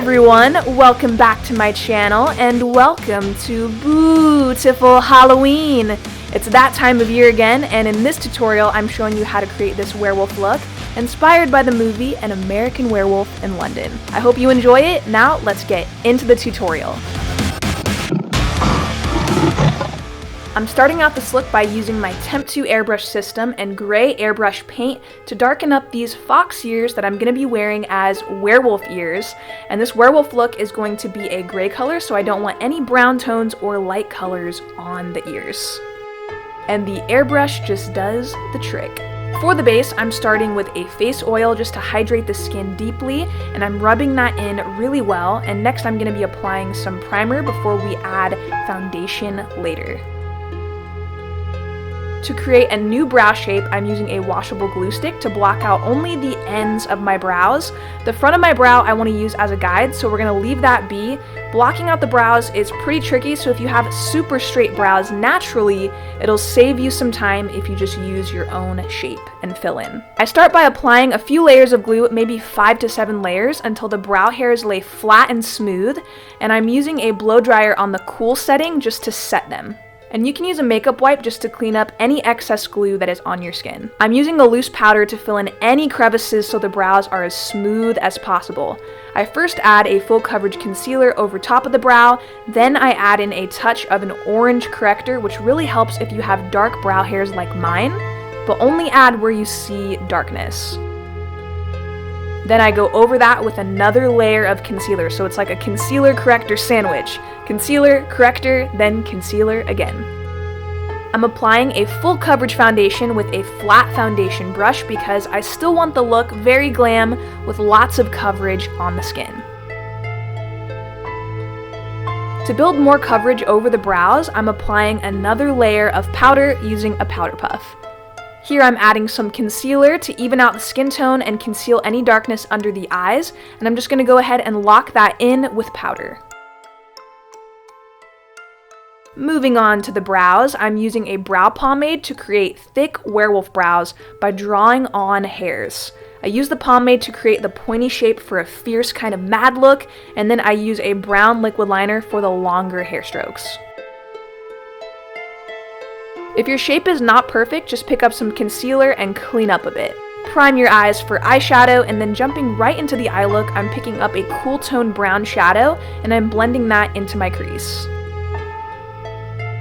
everyone, welcome back to my channel and welcome to beautiful Halloween. It's that time of year again, and in this tutorial I'm showing you how to create this werewolf look inspired by the movie An American Werewolf in London. I hope you enjoy it. Now let's get into the tutorial. I'm starting out this look by using my Temp 2 airbrush system and gray airbrush paint to darken up these fox ears that I'm going to be wearing as werewolf ears. And this werewolf look is going to be a gray color, so I don't want any brown tones or light colors on the ears. And the airbrush just does the trick. For the base, I'm starting with a face oil just to hydrate the skin deeply, and I'm rubbing that in really well. And next I'm going to be applying some primer before we add foundation later. To create a new brow shape, I'm using a washable glue stick to block out only the ends of my brows. The front of my brow I want to use as a guide, so we're going to leave that be. Blocking out the brows is pretty tricky, so if you have super straight brows naturally, it'll save you some time if you just use your own shape and fill in. I start by applying a few layers of glue, maybe 5 to 7 layers, until the brow hairs lay flat and smooth, and I'm using a blow dryer on the cool setting just to set them. And you can use a makeup wipe just to clean up any excess glue that is on your skin. I'm using a loose powder to fill in any crevices so the brows are as smooth as possible. I first add a full coverage concealer over top of the brow, then I add in a touch of an orange corrector, which really helps if you have dark brow hairs like mine, but only add where you see darkness. Then I go over that with another layer of concealer, so it's like a concealer corrector sandwich. Concealer, corrector, then concealer again. I'm applying a full coverage foundation with a flat foundation brush because I still want the look very glam with lots of coverage on the skin. To build more coverage over the brows, I'm applying another layer of powder using a powder puff. Here I'm adding some concealer to even out the skin tone and conceal any darkness under the eyes, and I'm just going to go ahead and lock that in with powder. Moving on to the brows, I'm using a brow pomade to create thick werewolf brows by drawing on hairs. I use the pomade to create the pointy shape for a fierce kind of mad look, and then I use a brown liquid liner for the longer hair strokes. If your shape is not perfect, just pick up some concealer and clean up a bit. Prime your eyes for eyeshadow, and then jumping right into the eye look, I'm picking up a cool tone brown shadow and I'm blending that into my crease.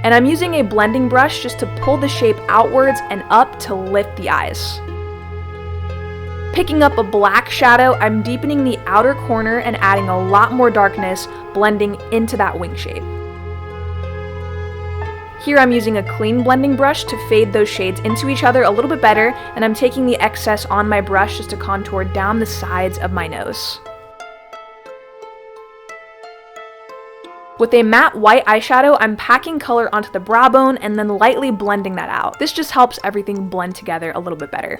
And I'm using a blending brush just to pull the shape outwards and up to lift the eyes. Picking up a black shadow, I'm deepening the outer corner and adding a lot more darkness, blending into that wing shape. Here I'm using a clean blending brush to fade those shades into each other a little bit better, and I'm taking the excess on my brush just to contour down the sides of my nose. With a matte white eyeshadow, I'm packing color onto the brow bone and then lightly blending that out. This just helps everything blend together a little bit better.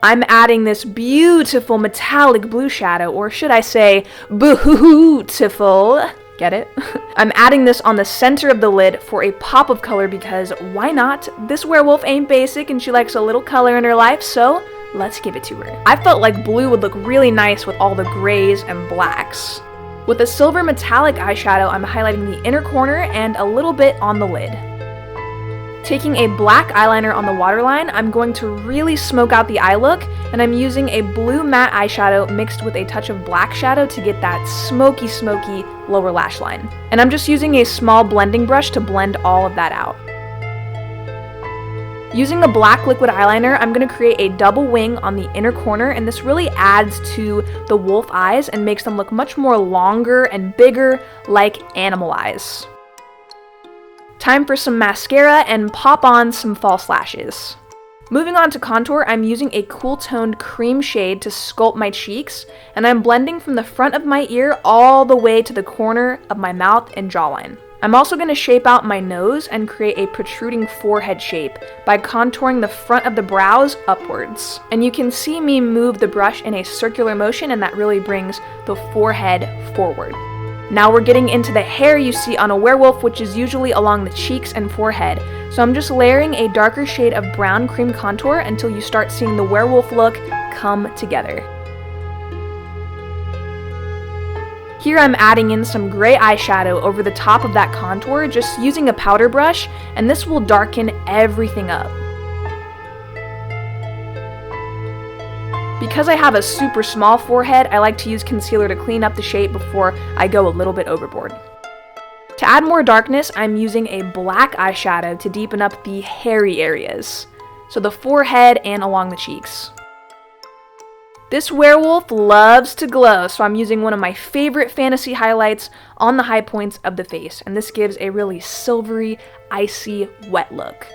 I'm adding this beautiful metallic blue shadow, or should I say, beautiful. Get it? I'm adding this on the center of the lid for a pop of color because why not? This werewolf ain't basic and she likes a little color in her life, so let's give it to her. I felt like blue would look really nice with all the grays and blacks. With a silver metallic eyeshadow, I'm highlighting the inner corner and a little bit on the lid. Taking a black eyeliner on the waterline, I'm going to really smoke out the eye look, and I'm using a blue matte eyeshadow mixed with a touch of black shadow to get that smoky lower lash line. And I'm just using a small blending brush to blend all of that out. Using a black liquid eyeliner, I'm going to create a double wing on the inner corner, and this really adds to the wolf eyes and makes them look much more longer and bigger, like animal eyes. Time for some mascara and pop on some false lashes. Moving on to contour, I'm using a cool toned cream shade to sculpt my cheeks, and I'm blending from the front of my ear all the way to the corner of my mouth and jawline. I'm also going to shape out my nose and create a protruding forehead shape by contouring the front of the brows upwards. And you can see me move the brush in a circular motion, and that really brings the forehead forward. Now we're getting into the hair you see on a werewolf, which is usually along the cheeks and forehead. So I'm just layering a darker shade of brown cream contour until you start seeing the werewolf look come together. Here I'm adding in some gray eyeshadow over the top of that contour, just using a powder brush, and this will darken everything up. Because I have a super small forehead, I like to use concealer to clean up the shape before I go a little bit overboard. To add more darkness, I'm using a black eyeshadow to deepen up the hairy areas, so the forehead and along the cheeks. This werewolf loves to glow, so I'm using one of my favorite fantasy highlights on the high points of the face, and this gives a really silvery, icy, wet look.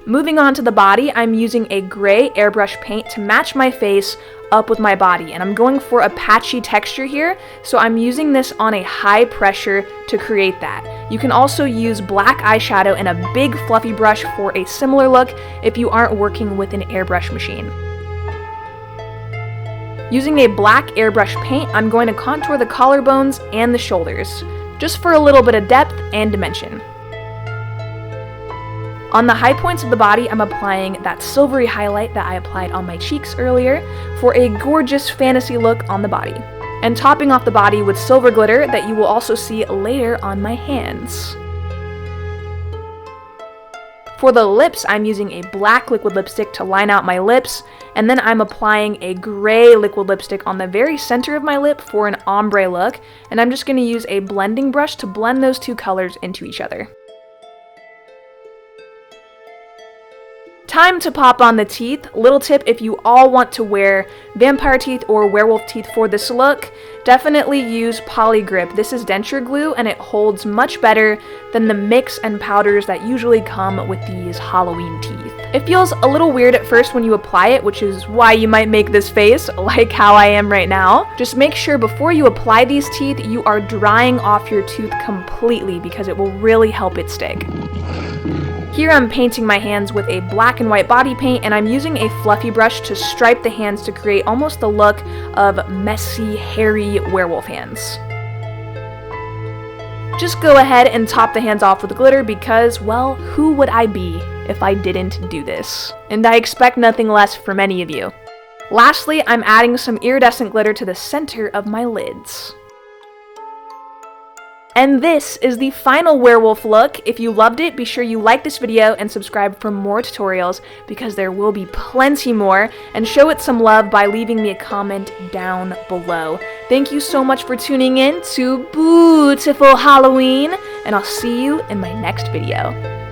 Moving on to the body, I'm using a gray airbrush paint to match my face up with my body, and I'm going for a patchy texture here, so I'm using this on a high pressure to create that. You can also use black eyeshadow and a big fluffy brush for a similar look if you aren't working with an airbrush machine. Using a black airbrush paint, I'm going to contour the collarbones and the shoulders, just for a little bit of depth and dimension. On the high points of the body, I'm applying that silvery highlight that I applied on my cheeks earlier for a gorgeous fantasy look on the body. And topping off the body with silver glitter that you will also see later on my hands. For the lips, I'm using a black liquid lipstick to line out my lips, and then I'm applying a gray liquid lipstick on the very center of my lip for an ombre look, and I'm just going to use a blending brush to blend those two colors into each other. Time to pop on the teeth. Little tip, if you all want to wear vampire teeth or werewolf teeth for this look, definitely use Polygrip. This is denture glue and it holds much better than the mix and powders that usually come with these Halloween teeth. It feels a little weird at first when you apply it, which is why you might make this face like how I am right now. Just make sure before you apply these teeth, you are drying off your tooth completely because it will really help it stick. Here I'm painting my hands with a black and white body paint, and I'm using a fluffy brush to stripe the hands to create almost the look of messy, hairy werewolf hands. Just go ahead and top the hands off with glitter because, well, who would I be if I didn't do this? And I expect nothing less from any of you. Lastly, I'm adding some iridescent glitter to the center of my lids. And this is the final werewolf look. If you loved it, be sure you like this video and subscribe for more tutorials because there will be plenty more, and show it some love by leaving me a comment down below. Thank you so much for tuning in to Beautiful Halloween, and I'll see you in my next video.